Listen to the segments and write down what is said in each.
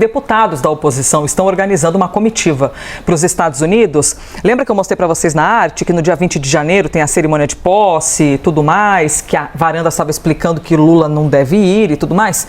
Deputados da oposição estão organizando uma comitiva para os Estados Unidos. Lembra que eu mostrei para vocês na arte que no dia 20 de janeiro tem a cerimônia de posse e tudo mais, que a Varanda estava explicando que Lula não deve ir e tudo mais?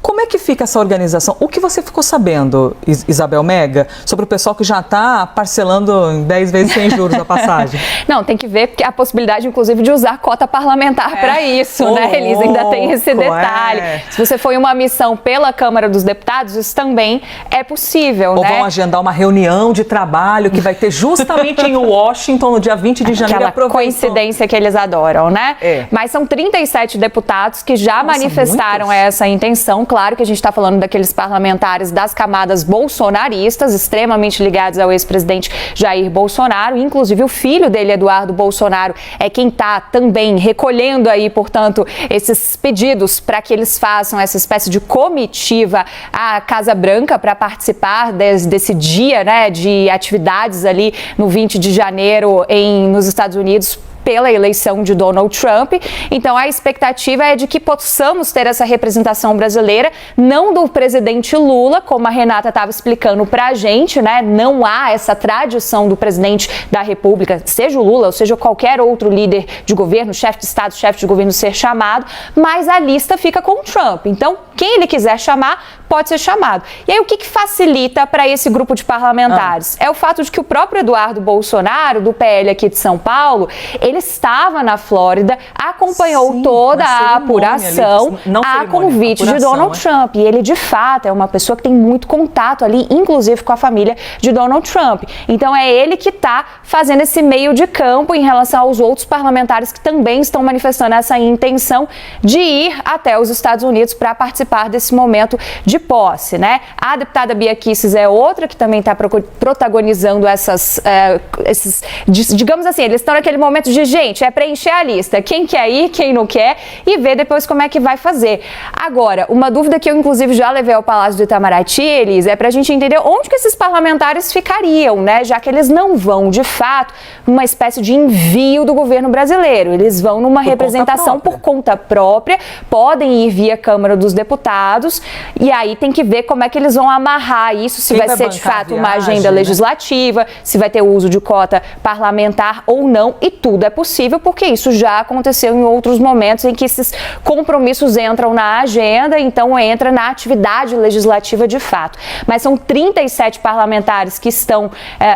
Como é que fica essa organização? O que você ficou sabendo, Isabel Mega, sobre o pessoal que já está parcelando em 10 vezes sem juros a passagem? Não, tem que ver porque a possibilidade, inclusive, de usar cota parlamentar para isso, né, Elisa? Ainda tem esse detalhe. Se você for em uma missão pela Câmara dos Deputados, isso também é possível, Ou né? vão agendar uma reunião de trabalho que vai ter justamente em Washington no dia 20 de janeiro. Aquela coincidência que eles adoram, né? Mas são 37 deputados que já manifestaram essa intenção. Claro que a gente está falando daqueles parlamentares das camadas bolsonaristas, extremamente ligados ao ex-presidente Jair Bolsonaro. Inclusive, o filho dele, Eduardo Bolsonaro, é quem está também recolhendo aí, portanto, esses pedidos para que eles façam essa espécie de comitiva à Casa Branca para participar desse dia, né, de atividades ali no 20 de janeiro nos Estados Unidos, pela eleição de Donald Trump. Então, a expectativa é de que possamos ter essa representação brasileira, não do presidente Lula, como a Renata estava explicando para a gente, né? Não há essa tradição do presidente da República, seja o Lula ou seja qualquer outro líder de governo, chefe de Estado, chefe de governo ser chamado, mas a lista fica com o Trump. Então, quem ele quiser chamar, pode ser chamado. E aí, o que facilita para esse grupo de parlamentares? É o fato de que o próprio Eduardo Bolsonaro, do PL aqui de São Paulo, ele estava na Flórida, acompanhou toda a apuração a convite de Donald Trump. E ele, de fato, é uma pessoa que tem muito contato ali, inclusive com a família de Donald Trump. Então, é ele que está fazendo esse meio de campo em relação aos outros parlamentares que também estão manifestando essa intenção de ir até os Estados Unidos para participar desse momento de posse, né? A deputada Bia Kicis é outra que também está protagonizando esses, digamos assim, eles estão naquele momento de, gente, é preencher a lista, quem quer ir, quem não quer, e ver depois como é que vai fazer. Agora, uma dúvida que eu, inclusive, já levei ao Palácio do Itamaraty, Elis, é pra gente entender onde que esses parlamentares ficariam, né? Já que eles não vão, de fato, numa espécie de envio do governo brasileiro. Eles vão numa representação por conta própria, podem ir via Câmara dos Deputados, e aí tem que ver como é que eles vão amarrar isso, se vai ser, de fato, uma agenda legislativa, se vai ter uso de cota parlamentar ou não, e tudo é possível, porque isso já aconteceu em outros momentos em que esses compromissos entram na agenda, então entra na atividade legislativa de fato. Mas são 37 parlamentares que estão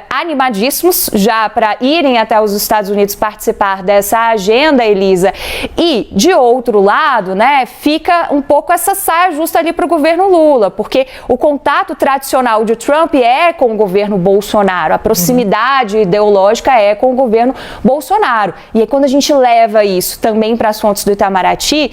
animadíssimos já para irem até os Estados Unidos participar dessa agenda, Elisa. E, de outro lado, né, fica um pouco essa saia justa ali para o governo Lula, porque o contato tradicional de Trump é com o governo Bolsonaro, a proximidade ideológica é com o governo Bolsonaro. E aí, quando a gente leva isso também para as fontes do Itamaraty,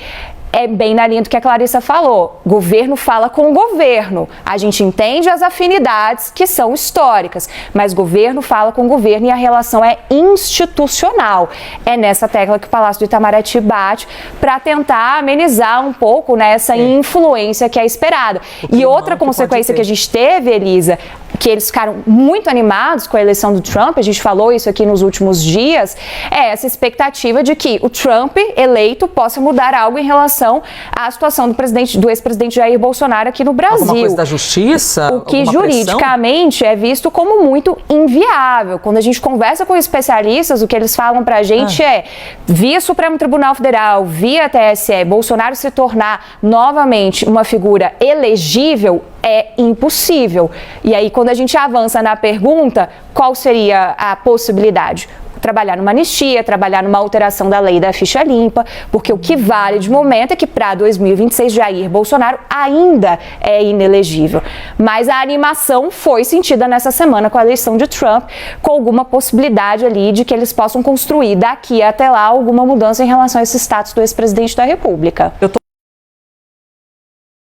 é bem na linha do que a Clarissa falou. Governo fala com o governo. A gente entende as afinidades que são históricas, mas governo fala com o governo e a relação é institucional. É nessa tecla que o Palácio do Itamaraty bate para tentar amenizar um pouco, né, essa influência que é esperada. E outra consequência que a gente teve, Elisa, que eles ficaram muito animados com a eleição do Trump, a gente falou isso aqui nos últimos dias, é essa expectativa de que o Trump eleito possa mudar algo em relação à situação do ex-presidente Jair Bolsonaro aqui no Brasil. Alguma coisa da justiça? O que juridicamente é visto como muito inviável. Quando a gente conversa com especialistas, o que eles falam pra gente é, via Supremo Tribunal Federal, via TSE, Bolsonaro se tornar novamente uma figura elegível, é impossível. E aí, quando a gente avança na pergunta, qual seria a possibilidade? Trabalhar numa anistia, trabalhar numa alteração da lei da ficha limpa, porque o que vale de momento é que para 2026 Jair Bolsonaro ainda é inelegível. Mas a animação foi sentida nessa semana com a eleição de Trump, com alguma possibilidade ali de que eles possam construir daqui até lá alguma mudança em relação a esse status do ex-presidente da República.